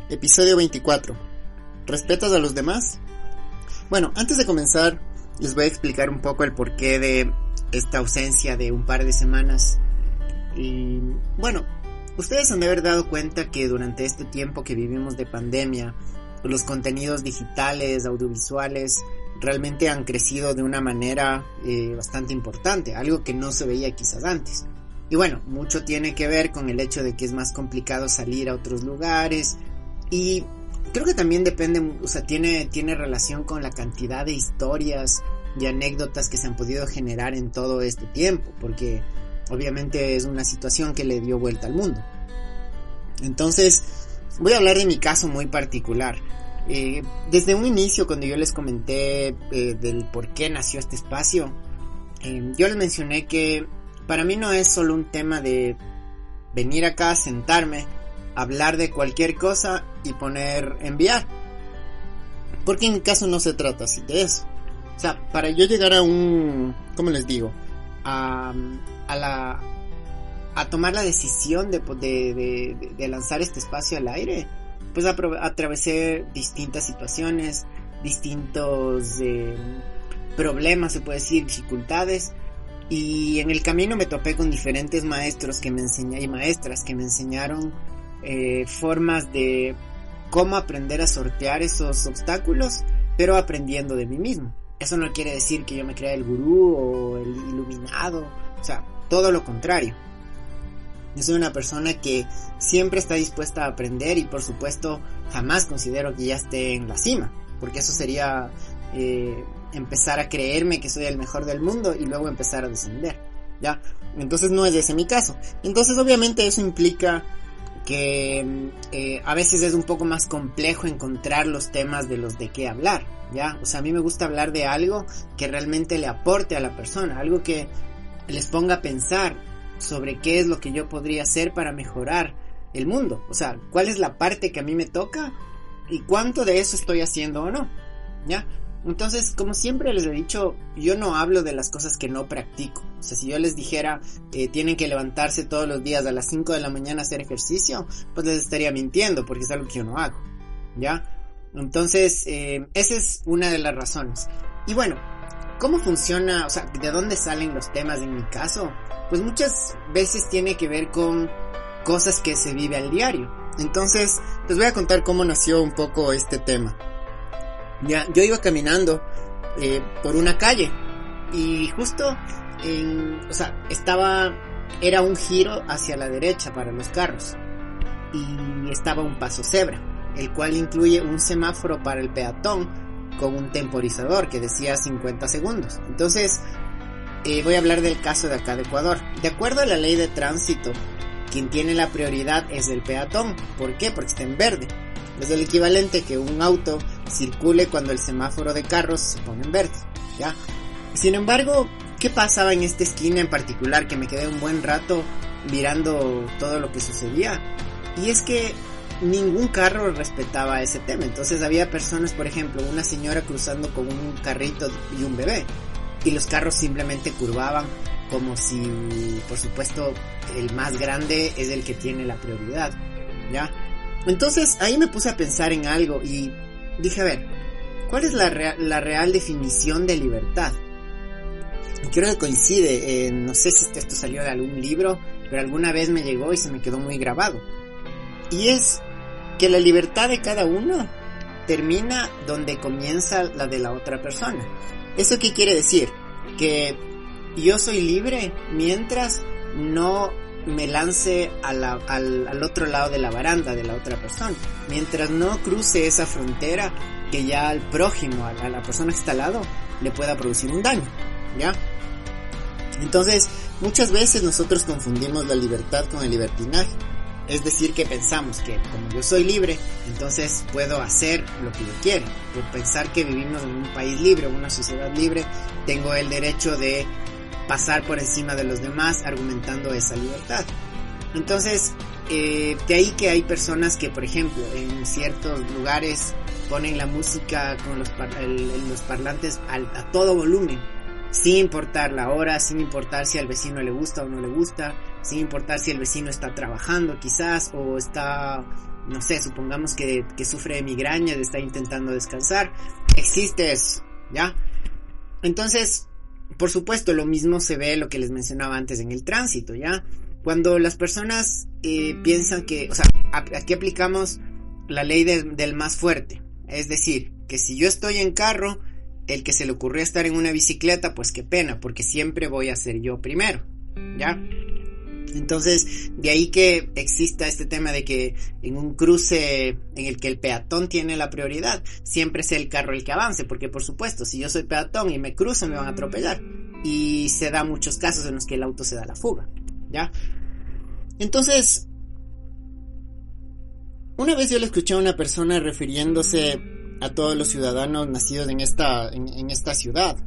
Episodio 24. ¿Respetas a los demás? Bueno, antes de comenzar, les voy a explicar un poco el porqué de esta ausencia de un par de semanas. Y bueno, ustedes han de haber dado cuenta que durante este tiempo que vivimos de pandemia, los contenidos digitales, audiovisuales, realmente han crecido de una manera bastante importante, algo que no se veía quizás antes. Y bueno, mucho tiene que ver con el hecho de que es más complicado salir a otros lugares. Y creo que también depende, o sea, tiene relación con la cantidad de historias y anécdotas que se han podido generar en todo este tiempo, porque obviamente es una situación que le dio vuelta al mundo. Entonces, voy a hablar de mi caso muy particular. Desde un inicio, cuando yo les comenté del por qué nació este espacio, yo les mencioné que para mí no es solo un tema de venir acá, sentarme, hablar de cualquier cosa y poner enviar, porque en mi caso no se trata así de eso. O sea, para yo llegar a un, ¿cómo les digo? A tomar la decisión de lanzar este espacio al aire, pues atravesé distintas situaciones, distintos problemas, se puede decir, dificultades. Y en el camino me topé con diferentes maestros y maestras que me enseñaron formas de cómo aprender a sortear esos obstáculos, pero aprendiendo de mí mismo. Eso no quiere decir que yo me crea el gurú o el iluminado, o sea, todo lo contrario. Yo soy una persona que siempre está dispuesta a aprender y por supuesto jamás considero que ya esté en la cima, porque eso sería empezar a creerme que soy el mejor del mundo y luego empezar a descender, ¿ya? Entonces no es ese mi caso. Entonces obviamente eso implica que a veces es un poco más complejo encontrar los temas de los de qué hablar, ¿ya? O sea, a mí me gusta hablar de algo que realmente le aporte a la persona, algo que les ponga a pensar sobre qué es lo que yo podría hacer para mejorar el mundo. O sea, cuál es la parte que a mí me toca y cuánto de eso estoy haciendo o no, ¿ya? Entonces, como siempre les he dicho, yo no hablo de las cosas que no practico. O sea, si yo les dijera tienen que levantarse todos los días a las 5 de la mañana a hacer ejercicio, pues les estaría mintiendo, porque es algo que yo no hago, ¿ya? Entonces, esa es una de las razones. Y bueno, ¿cómo funciona? O sea, ¿de dónde salen los temas en mi caso? Pues muchas veces tiene que ver con cosas que se vive al diario. Entonces, les voy a contar cómo nació un poco este tema. Ya, yo iba caminando por una calle y justo era un giro hacia la derecha para los carros y estaba un paso cebra, el cual incluye un semáforo para el peatón con un temporizador que decía 50 segundos. Entonces, voy a hablar del caso de acá de Ecuador. De acuerdo a la ley de tránsito, quien tiene la prioridad es el peatón. ¿Por qué? Porque está en verde. Es el equivalente que un auto circule cuando el semáforo de carros se pone en verde, ¿ya? Sin embargo, ¿qué pasaba en esta esquina en particular? Que me quedé un buen rato mirando todo lo que sucedía. Y es que ningún carro respetaba ese tema. Entonces había personas, por ejemplo, una señora cruzando con un carrito y un bebé, y los carros simplemente curvaban como si, por supuesto, el más grande es el que tiene la prioridad, ¿ya? Entonces ahí me puse a pensar en algo y dije, a ver, ¿cuál es la real definición de libertad? Y creo que coincide, no sé si esto salió de algún libro, pero alguna vez me llegó y se me quedó muy grabado. Y es que la libertad de cada uno termina donde comienza la de la otra persona. ¿Eso qué quiere decir? Que yo soy libre mientras no me lance al otro lado de la baranda de la otra persona, mientras no cruce esa frontera que ya al prójimo, a la persona que está al lado, le pueda producir un daño, ¿ya? Entonces, muchas veces nosotros confundimos la libertad con el libertinaje. Es decir, que pensamos que como yo soy libre, entonces puedo hacer lo que yo quiera. Por pensar que vivimos en un país libre, en una sociedad libre, tengo el derecho de pasar por encima de los demás argumentando esa libertad. Entonces, de ahí que hay personas que, por ejemplo, en ciertos lugares ponen la música con los parlantes a todo volumen, sin importar la hora, sin importar si al vecino le gusta o no le gusta, sin importar si el vecino está trabajando quizás o está no sé, supongamos que sufre de migraña, está intentando descansar, existe eso, ¿ya? Entonces, por supuesto, lo mismo se ve, lo que les mencionaba antes, en el tránsito, ¿ya? Cuando las personas piensan que, o sea, aquí aplicamos la ley del más fuerte, es decir, que si yo estoy en carro, el que se le ocurrió estar en una bicicleta, pues qué pena, porque siempre voy a ser yo primero, ¿ya? Entonces, de ahí que exista este tema de que en un cruce en el que el peatón tiene la prioridad, siempre sea el carro el que avance, porque por supuesto, si yo soy peatón y me cruzo, me van a atropellar. Y se da muchos casos en los que el auto se da la fuga, ¿ya? Entonces, una vez yo le escuché a una persona refiriéndose a todos los ciudadanos nacidos en esta ciudad.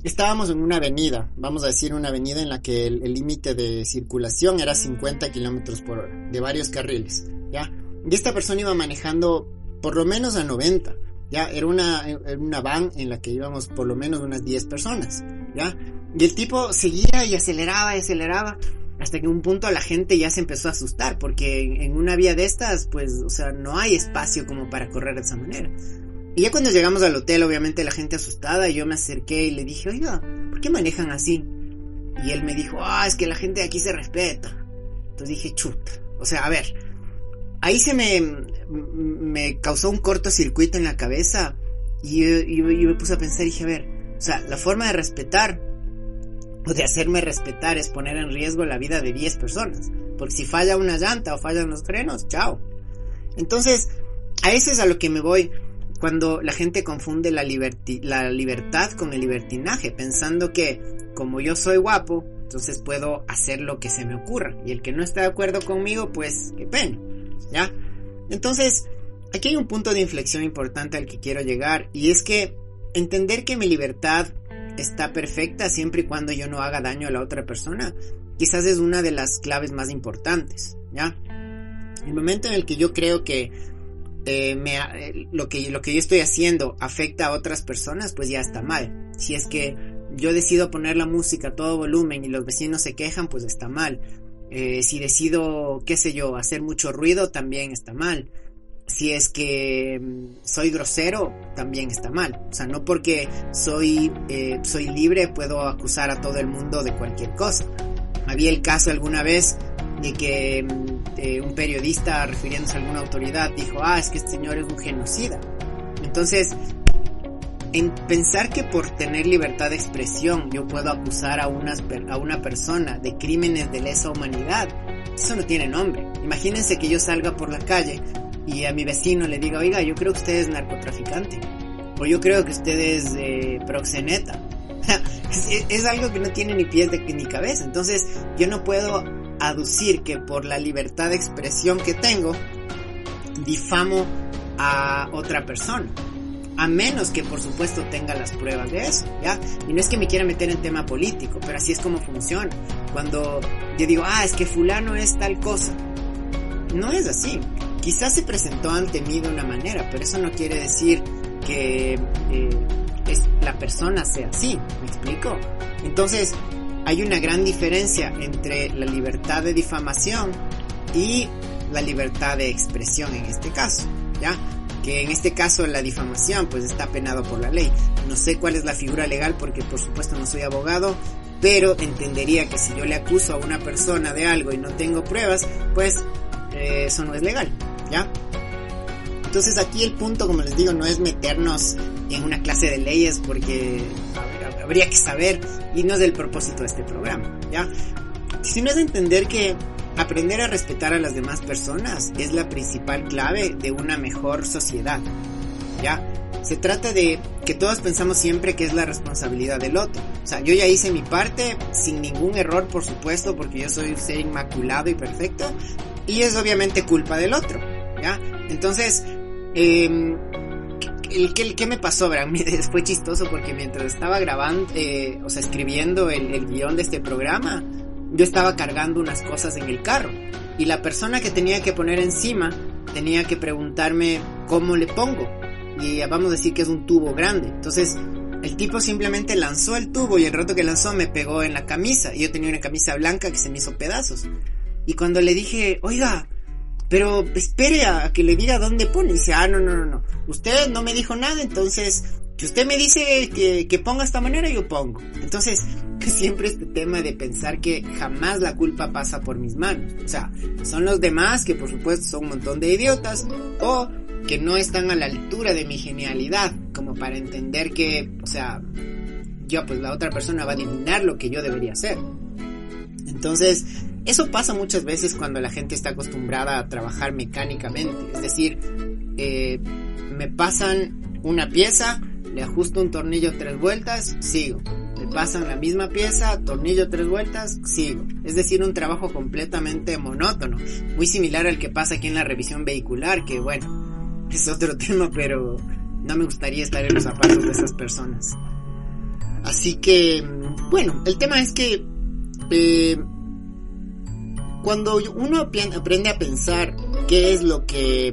Estábamos en una avenida, vamos a decir una avenida en la que el límite de circulación era 50 kilómetros por hora, de varios carriles, ¿ya? Y esta persona iba manejando por lo menos a 90, ¿ya? Era una van en la que íbamos por lo menos unas 10 personas, ¿ya? Y el tipo seguía y aceleraba, hasta que en un punto la gente ya se empezó a asustar, porque en una vía de estas, pues, o sea, no hay espacio como para correr de esa manera. Y ya cuando llegamos al hotel, obviamente la gente asustada, y yo me acerqué y le dije, oiga, ¿por qué manejan así? Y él me dijo, es que la gente de aquí se respeta. Entonces dije, chuta, o sea, a ver, ahí se me causó un cortocircuito en la cabeza, y yo me puse a pensar y dije, a ver, o sea, la forma de respetar, o de hacerme respetar, es poner en riesgo la vida de 10 personas, porque si falla una llanta o fallan los frenos, chao. Entonces, a eso es a lo que me voy. Cuando la gente confunde la libertad con el libertinaje, pensando que como yo soy guapo, entonces puedo hacer lo que se me ocurra, y el que no está de acuerdo conmigo, pues qué pena, ¿ya? Entonces, aquí hay un punto de inflexión importante al que quiero llegar, y es que entender que mi libertad está perfecta siempre y cuando yo no haga daño a la otra persona, quizás es una de las claves más importantes, ¿ya? El momento en el que yo creo que lo que yo estoy haciendo afecta a otras personas, pues ya está mal. Si es que yo decido poner la música a todo volumen y los vecinos se quejan, pues está mal. Si decido, qué sé yo, hacer mucho ruido, también está mal. Si es que soy grosero, también está mal. O sea, no porque soy libre puedo acusar a todo el mundo de cualquier cosa. Había el caso alguna vez de que un periodista, refiriéndose a alguna autoridad, dijo, es que este señor es un genocida. Entonces, en pensar que por tener libertad de expresión yo puedo acusar a una persona de crímenes de lesa humanidad, eso no tiene nombre. Imagínense que yo salga por la calle y a mi vecino le diga, oiga, yo creo que usted es narcotraficante, o yo creo que usted es proxeneta. Es algo que no tiene ni pies ni cabeza. Entonces yo no puedo aducir que por la libertad de expresión que tengo difamo a otra persona, a menos que por supuesto tenga las pruebas de eso, ¿ya? Y no es que me quiera meter en tema político, pero así es como funciona. Cuando yo digo, es que fulano es tal cosa, no es así. Quizás se presentó ante mí de una manera, pero eso no quiere decir que la persona sea así, ¿me explico? Entonces hay una gran diferencia entre la libertad de difamación y la libertad de expresión en este caso, ¿ya? Que en este caso la difamación pues está penado por la ley. No sé cuál es la figura legal porque por supuesto no soy abogado, pero entendería que si yo le acuso a una persona de algo y no tengo pruebas, pues eso no es legal, ¿ya? Entonces aquí el punto, como les digo, no es meternos en una clase de leyes porque habría que saber, y no es el propósito de este programa, ¿ya? Sino es entender que aprender a respetar a las demás personas es la principal clave de una mejor sociedad, ¿ya? Se trata de que todos pensamos siempre que es la responsabilidad del otro. O sea, yo ya hice mi parte sin ningún error, por supuesto, porque yo soy un ser inmaculado y perfecto, y es obviamente culpa del otro, ¿ya? Entonces, ¿qué me pasó? Fue chistoso porque mientras estaba grabando, escribiendo el guión de este programa, yo estaba cargando unas cosas en el carro, y la persona que tenía que poner encima tenía que preguntarme cómo le pongo, y vamos a decir que es un tubo grande. Entonces el tipo simplemente lanzó el tubo, y el rato que lanzó me pegó en la camisa, y yo tenía una camisa blanca que se me hizo pedazos. Y cuando le dije, oiga, pero espere a que le diga dónde pone. Y dice, no, usted no me dijo nada, entonces si usted me dice que ponga esta manera, yo pongo. Entonces, siempre este tema de pensar que jamás la culpa pasa por mis manos. O sea, son los demás que por supuesto son un montón de idiotas, o que no están a la altura de mi genialidad, como para entender que, o sea, pues la otra persona va a adivinar lo que yo debería hacer. Entonces, eso pasa muchas veces cuando la gente está acostumbrada a trabajar mecánicamente. Es decir, me pasan una pieza, le ajusto un tornillo 3 vueltas, sigo. Me pasan la misma pieza, tornillo 3 vueltas, sigo. Es decir, un trabajo completamente monótono, muy similar al que pasa aquí en la revisión vehicular, que bueno, es otro tema, pero no me gustaría estar en los zapatos de esas personas. Así que, bueno, el tema es que cuando uno aprende a pensar qué es lo que,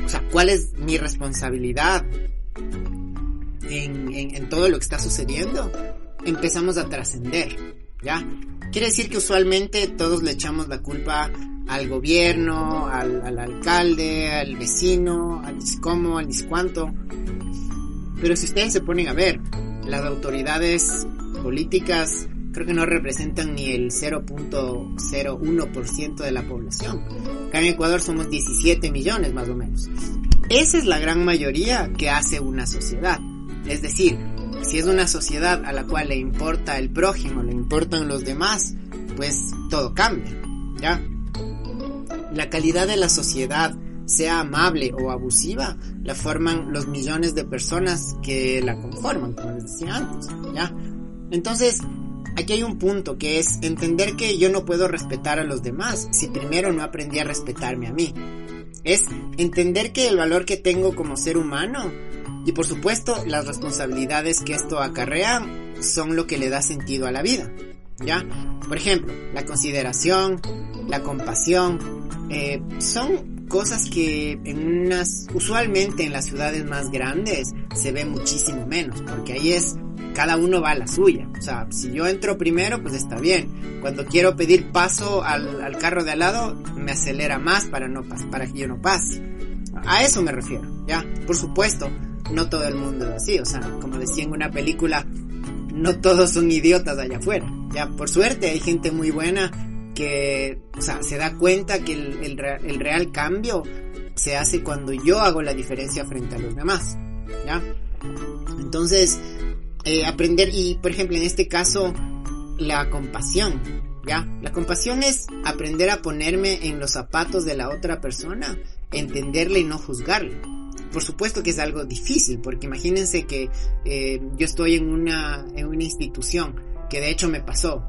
o sea, cuál es mi responsabilidad en todo lo que está sucediendo, empezamos a trascender, ¿ya? Quiere decir que usualmente todos le echamos la culpa al gobierno, al alcalde, al vecino, al discómo, al discuanto. Pero si ustedes se ponen a ver, las autoridades políticas creo que no representan ni el 0.01% de la población. Acá en Ecuador somos 17 millones más o menos. Esa es la gran mayoría que hace una sociedad. Es decir, si es una sociedad a la cual le importa el prójimo, le importan los demás, pues todo cambia, ¿ya? La calidad de la sociedad, sea amable o abusiva, la forman los millones de personas que la conforman, como les decía antes, ¿ya? Entonces, aquí hay un punto que es entender que yo no puedo respetar a los demás si primero no aprendí a respetarme a mí. Es entender que el valor que tengo como ser humano y por supuesto las responsabilidades que esto acarrea son lo que le da sentido a la vida, ¿ya? Por ejemplo, la consideración, la compasión, son cosas que usualmente en las ciudades más grandes se ve muchísimo menos, porque ahí es cada uno va a la suya. O sea, si yo entro primero, pues está bien. Cuando quiero pedir paso al carro de al lado, me acelera más para que yo no pase. A eso me refiero, ¿ya? Por supuesto, no todo el mundo es así. O sea, como decía en una película, no todos son idiotas allá afuera, ¿ya? Por suerte hay gente muy buena que, o sea, se da cuenta que el real cambio se hace cuando yo hago la diferencia frente a los demás, ¿ya? Entonces, aprender, y por ejemplo en este caso la compasión, ¿ya? La compasión es aprender a ponerme en los zapatos de la otra persona, entenderle y no juzgarle. Por supuesto que es algo difícil, porque imagínense que yo estoy en una institución, que de hecho me pasó,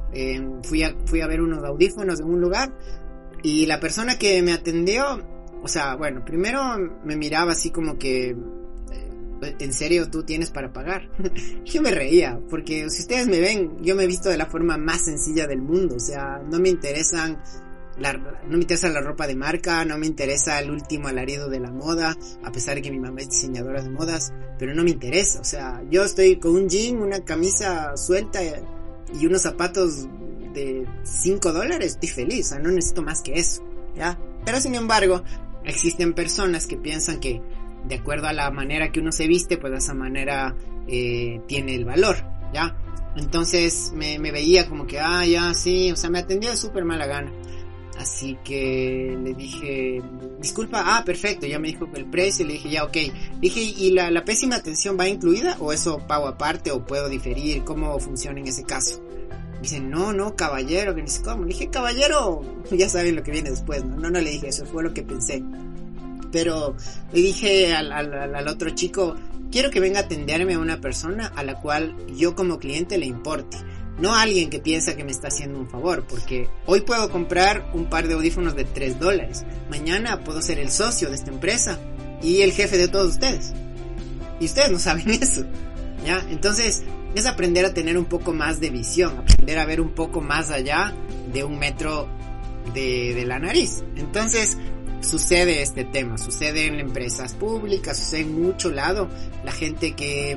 fui a ver unos audífonos en un lugar y la persona que me atendió, o sea, bueno, primero me miraba así como que, ¿en serio tú tienes para pagar? Yo me reía, porque si ustedes me ven, yo me he visto de la forma más sencilla del mundo. O sea, no me interesa la ropa de marca, no me interesa el último alarido de la moda, a pesar de que mi mamá es diseñadora de modas, pero no me interesa. O sea, yo estoy con un jean, una camisa suelta y unos zapatos de $5, estoy feliz. O sea, no necesito más que eso, ¿ya? Pero sin embargo, existen personas que piensan que de acuerdo a la manera que uno se viste, pues de esa manera tiene el valor, ¿ya? Entonces me veía como que, ya, sí, o sea, me atendió de súper mala gana. Así que le dije, disculpa, perfecto, ya me dijo el precio, le dije, ya, ok. Dije, ¿y la pésima atención va incluida o eso pago aparte o puedo diferir? ¿Cómo funciona en ese caso? Dice, no, caballero, que ni sé cómo. Le dije, caballero, ya saben lo que viene después, ¿no? No le dije eso, fue lo que pensé. Pero le dije al otro chico, quiero que venga a atenderme a una persona a la cual yo como cliente le importe, no a alguien que piensa que me está haciendo un favor, porque hoy puedo comprar un par de audífonos de $3, mañana puedo ser el socio de esta empresa y el jefe de todos ustedes, y ustedes no saben eso, ¿ya? Entonces es aprender a tener un poco más de visión, aprender a ver un poco más allá de un metro de la nariz. Entonces sucede este tema, sucede en empresas públicas, sucede en mucho lado, la gente que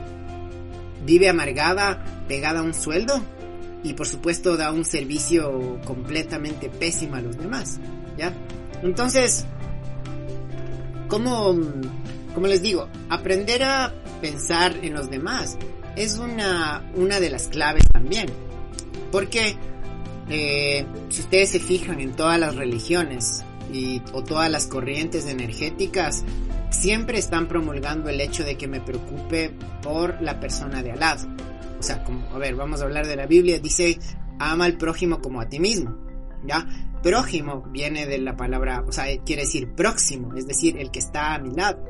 vive amargada, pegada a un sueldo y por supuesto da un servicio completamente pésimo a los demás, ¿ya? Entonces como les digo, aprender a pensar en los demás es una de las claves también. Porque si ustedes se fijan en todas las religiones o todas las corrientes energéticas, siempre están promulgando el hecho de que me preocupe por la persona de al lado. O sea, vamos a hablar de la Biblia, dice, ama al prójimo como a ti mismo, ¿ya? Prójimo viene de la palabra, o sea, quiere decir próximo, es decir, el que está a mi lado.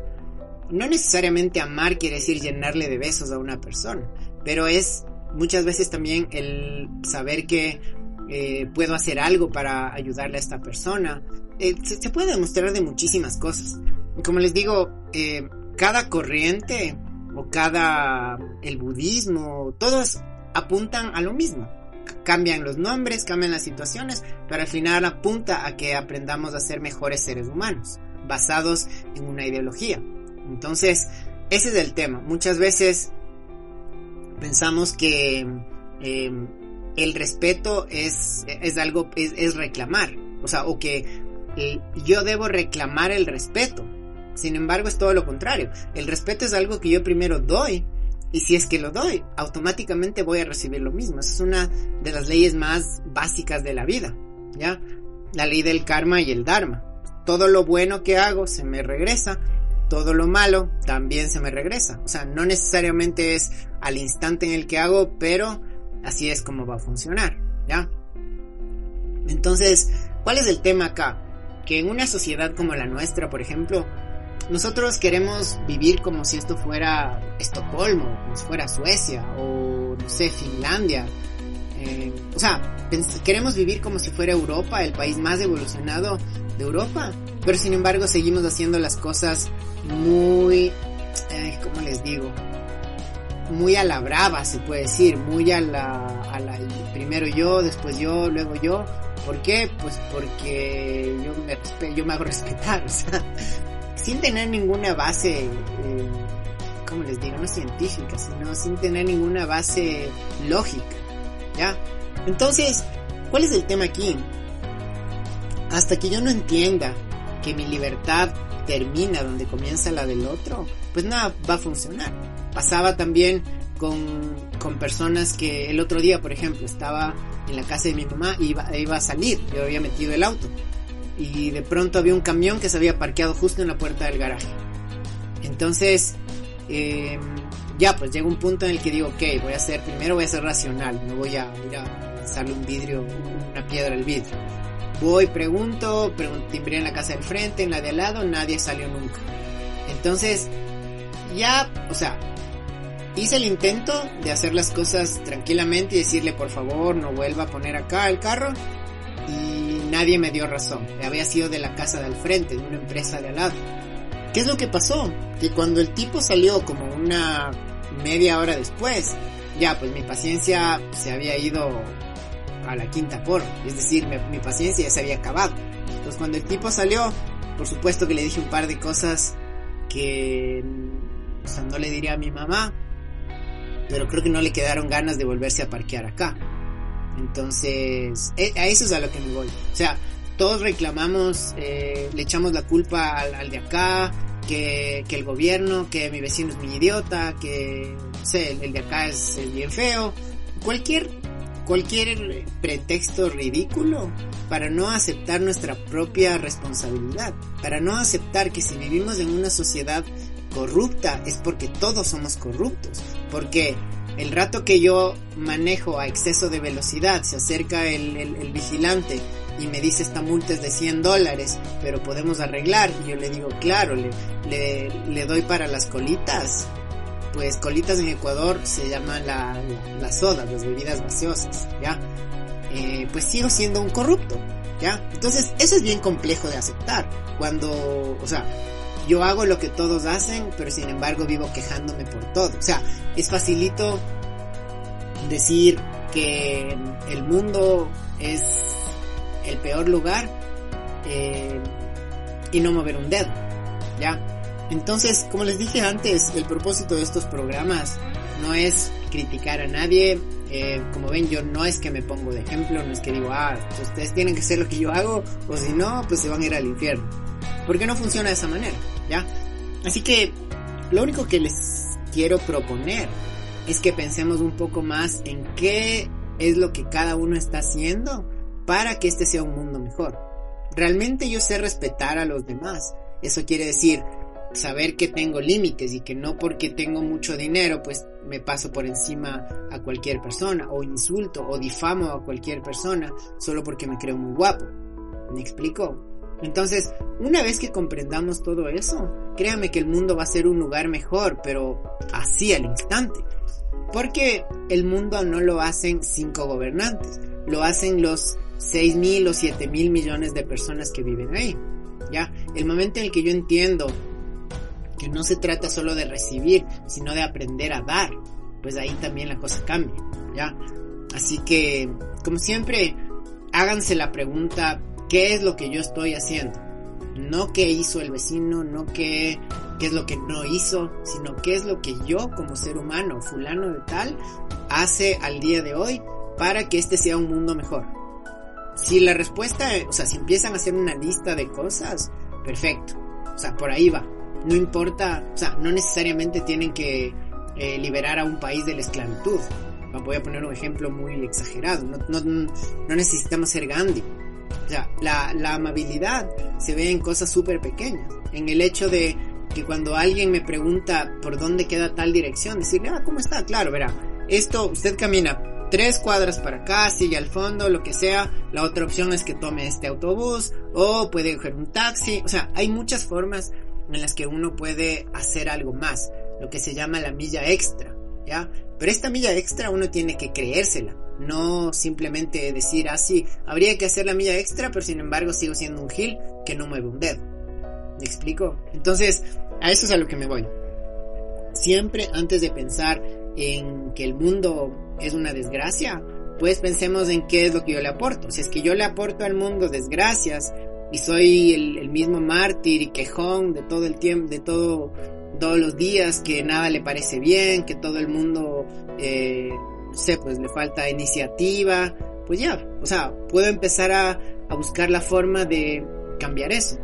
No necesariamente amar quiere decir llenarle de besos a una persona, pero es muchas veces también el saber que puedo hacer algo para ayudarle a esta persona. Se puede demostrar de muchísimas cosas. Como les digo, cada corriente o el budismo, todos apuntan a lo mismo. Cambian los nombres, cambian las situaciones, pero al final apunta a que aprendamos a ser mejores seres humanos, basados en una ideología. Entonces, ese es el tema. Muchas veces pensamos que el respeto es algo, es reclamar, o sea, o que yo debo reclamar el respeto. Sin embargo, es todo lo contrario. El respeto es algo que yo primero doy, y si es que lo doy, automáticamente voy a recibir lo mismo. Esa es una de las leyes más básicas de la vida, ¿ya? La ley del karma y el dharma. Todo lo bueno que hago se me regresa, todo lo malo también se me regresa. O sea, no necesariamente es al instante en el que hago, pero así es como va a funcionar, ¿ya? Entonces, ¿cuál es el tema acá? Que en una sociedad como la nuestra, por ejemplo, nosotros queremos vivir como si esto fuera Estocolmo, como si fuera Suecia o, no sé, Finlandia. O sea, queremos vivir como si fuera Europa, el país más evolucionado de Europa, pero sin embargo seguimos haciendo las cosas muy, ¿cómo les digo? Muy a la brava, se puede decir, muy a la primero yo, después yo, luego yo. ¿Por qué? Pues porque yo me hago respetar, o sea, sin tener ninguna base, ¿cómo les digo? No científica, sino sin tener ninguna base lógica, ¿ya? Entonces, ¿cuál es el tema aquí? Hasta que yo no entienda que mi libertad termina donde comienza la del otro, pues nada va a funcionar. Pasaba también con personas que el otro día, por ejemplo, estaba en la casa de mi mamá y iba a salir, yo había metido el auto y de pronto había un camión que se había parqueado justo en la puerta del garaje. Entonces ya pues llega un punto en el que digo, ok, voy a ser racional, no voy a ir a lanzarle una piedra al vidrio. Voy, pregunto, timbré en la casa del frente, en la de al lado, nadie salió nunca. Entonces ya, o sea, hice el intento de hacer las cosas tranquilamente y decirle, por favor, no vuelva a poner acá el carro, y nadie me dio razón. Había sido de la casa de al frente, de una empresa de al lado. ¿Qué es lo que pasó? Que cuando el tipo salió como una media hora después, ya pues mi paciencia se había ido a la quinta porra, es decir, mi paciencia ya se había acabado. Entonces cuando el tipo salió, por supuesto que le dije un par de cosas que, o sea, no le diría a mi mamá, pero creo que no le quedaron ganas de volverse a parquear acá. Entonces, a eso es a lo que me voy. O sea, todos reclamamos, le echamos la culpa al de acá, que el gobierno, que mi vecino es muy idiota, que, no sé, el de acá es bien feo. Cualquier pretexto ridículo para no aceptar nuestra propia responsabilidad, para no aceptar que si vivimos en una sociedad corrupta es porque todos somos corruptos, porque el rato que yo manejo a exceso de velocidad, se acerca el vigilante y me dice esta multa es de $100, pero podemos arreglar, y yo le digo claro, le doy para las colitas. Pues colitas en Ecuador se llaman las sodas, las bebidas gaseosas, ¿ya? Pues sigo siendo un corrupto, ¿ya? Entonces eso es bien complejo de aceptar, cuando, o sea, yo hago lo que todos hacen, pero sin embargo vivo quejándome por todo. O sea, es facilito decir que el mundo es el peor lugar y no mover un dedo, ¿ya? Entonces, como les dije antes, el propósito de estos programas no es criticar a nadie. Como ven, yo no es que me pongo de ejemplo, no es que digo, ustedes tienen que hacer lo que yo hago, o si no, pues se van a ir al infierno. Porque no funciona de esa manera. ¿ya? Así que lo único que les quiero proponer es que pensemos un poco más en qué es lo que cada uno está haciendo para que este sea un mundo mejor. Realmente yo sé respetar a los demás. Eso quiere decir saber que tengo límites y que no porque tengo mucho dinero pues me paso por encima a cualquier persona, o insulto o difamo a cualquier persona solo porque me creo muy guapo. ¿Me explico? Entonces, una vez que comprendamos todo eso, créame que el mundo va a ser un lugar mejor, pero así al instante. Porque el mundo no lo hacen 5 gobernantes, lo hacen los 6.000 o 7.000 millones de personas que viven ahí. ¿Ya? El momento en el que yo entiendo que no se trata solo de recibir, sino de aprender a dar, pues ahí también la cosa cambia, ¿ya? Así que, como siempre, háganse la pregunta, ¿qué es lo que yo estoy haciendo? No qué hizo el vecino, no qué es lo que no hizo, sino qué es lo que yo como ser humano, fulano de tal, hace al día de hoy para que este sea un mundo mejor. Si la respuesta, si empiezan a hacer una lista de cosas, perfecto, por ahí va. No importa, no necesariamente tienen que liberar a un país de la esclavitud. Voy a poner un ejemplo muy exagerado. No necesitamos ser Gandhi. La amabilidad se ve en cosas súper pequeñas. En el hecho de que cuando alguien me pregunta por dónde queda tal dirección, decirle, ¿cómo está? Claro, verá, esto, usted camina 3 cuadras para acá, sigue al fondo, lo que sea. La otra opción es que tome este autobús, o puede coger un taxi. Hay muchas formas en las que uno puede hacer algo más, lo que se llama la milla extra, ¿ya? Pero esta milla extra uno tiene que creérsela, no simplemente decir, sí, habría que hacer la milla extra, pero sin embargo sigo siendo un gil que no mueve un dedo. ¿Me explico? Entonces, a eso es a lo que me voy. Siempre antes de pensar en que el mundo es una desgracia, pues pensemos en qué es lo que yo le aporto. Si es que yo le aporto al mundo desgracias, y soy el mismo mártir y quejón de todo el tiempo, de todos los días, que nada le parece bien, que todo el mundo, pues le falta iniciativa, pues ya, puedo empezar a buscar la forma de cambiar eso,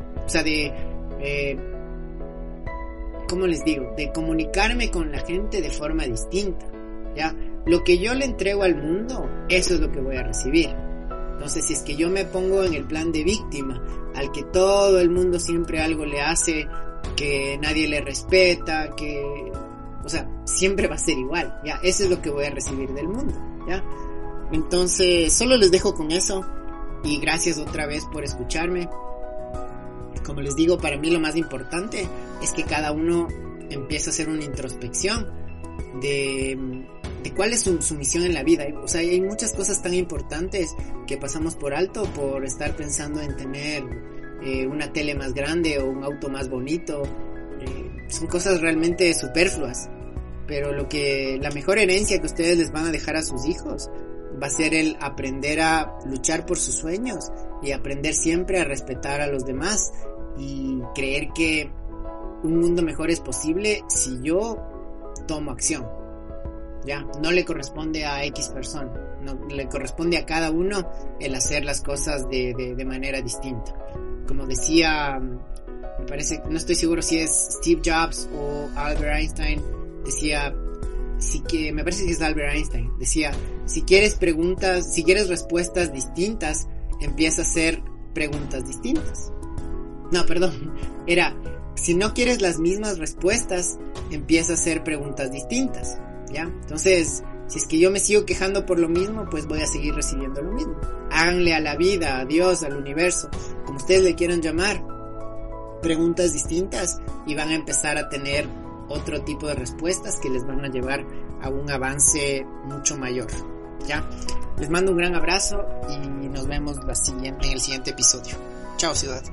¿cómo les digo? De comunicarme con la gente de forma distinta, ¿ya? Lo que yo le entrego al mundo, eso es lo que voy a recibir. Entonces, si es que yo me pongo en el plan de víctima, al que todo el mundo siempre algo le hace, que nadie le respeta, que, siempre va a ser igual, ¿ya? Eso es lo que voy a recibir del mundo, ¿ya? Entonces, solo les dejo con eso, y gracias otra vez por escucharme. Como les digo, para mí lo más importante es que cada uno empiece a hacer una introspección de cuál es su misión en la vida. Hay muchas cosas tan importantes que pasamos por alto por estar pensando en tener una tele más grande o un auto más bonito. Son cosas realmente superfluas, pero la mejor herencia que ustedes les van a dejar a sus hijos va a ser el aprender a luchar por sus sueños y aprender siempre a respetar a los demás y creer que un mundo mejor es posible si yo tomo acción. Ya, no le corresponde a X persona, no le corresponde a cada uno el hacer las cosas de manera distinta. Como decía, me parece, no estoy seguro si es Steve Jobs o Albert Einstein, decía, me parece que es Albert Einstein, decía, si quieres respuestas distintas, empieza a hacer preguntas distintas. No, perdón, era, si no quieres las mismas respuestas, empieza a hacer preguntas distintas. ¿Ya? Entonces, si es que yo me sigo quejando por lo mismo, pues voy a seguir recibiendo lo mismo. Háganle a la vida, a Dios, al universo, como ustedes le quieran llamar, preguntas distintas y van a empezar a tener otro tipo de respuestas que les van a llevar a un avance mucho mayor. ¿Ya? Les mando un gran abrazo y nos vemos en el siguiente episodio. Chao, ciudad.